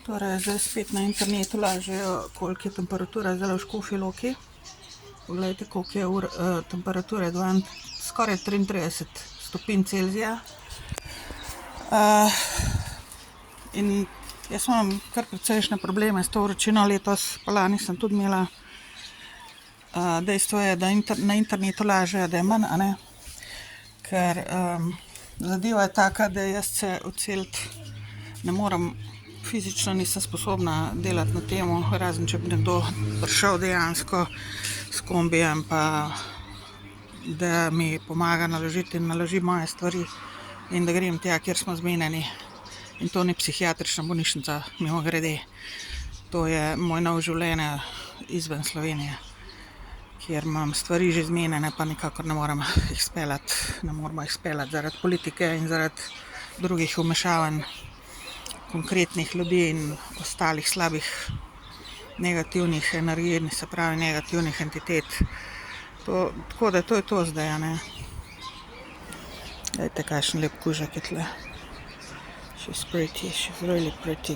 Torej, zdaj spet na internetu lažejo, koliko je temperatura zdaj v Škofji Loki. Poglejte, koliko je temperature, skoraj 33 stopinj Celzija. In jaz imam kar precejšnje probleme s to vročino letos, pa lani sem tudi imela. Dejstvo je, da na internetu lažejo, da je manj, a ne? Ker zadeva je taka, da jaz se odseliti ne morem, fizično nisem sposobna delati na temo, razen če bi nekdo prišel dejansko s kombijem, pa da mi pomaga naložiti in naloži moje stvari in da grem tja, kjer smo zmenjeni. In to ni psihiatrična bolnišnica, mimogrede. To je moj nov življenje izven Slovenije, kjer imam stvari že zmenjene, pa nikakor ne moremo jih speljati zaradi politike in zaradi drugih vmešavanj konkretnih ljudi in ostalih slabih negativnih energij, se pravi negativnih entitet. Tako da to je to zdaj, a ne. Glejte, kakšen lep kužek je tle. She's pretty, she's really pretty.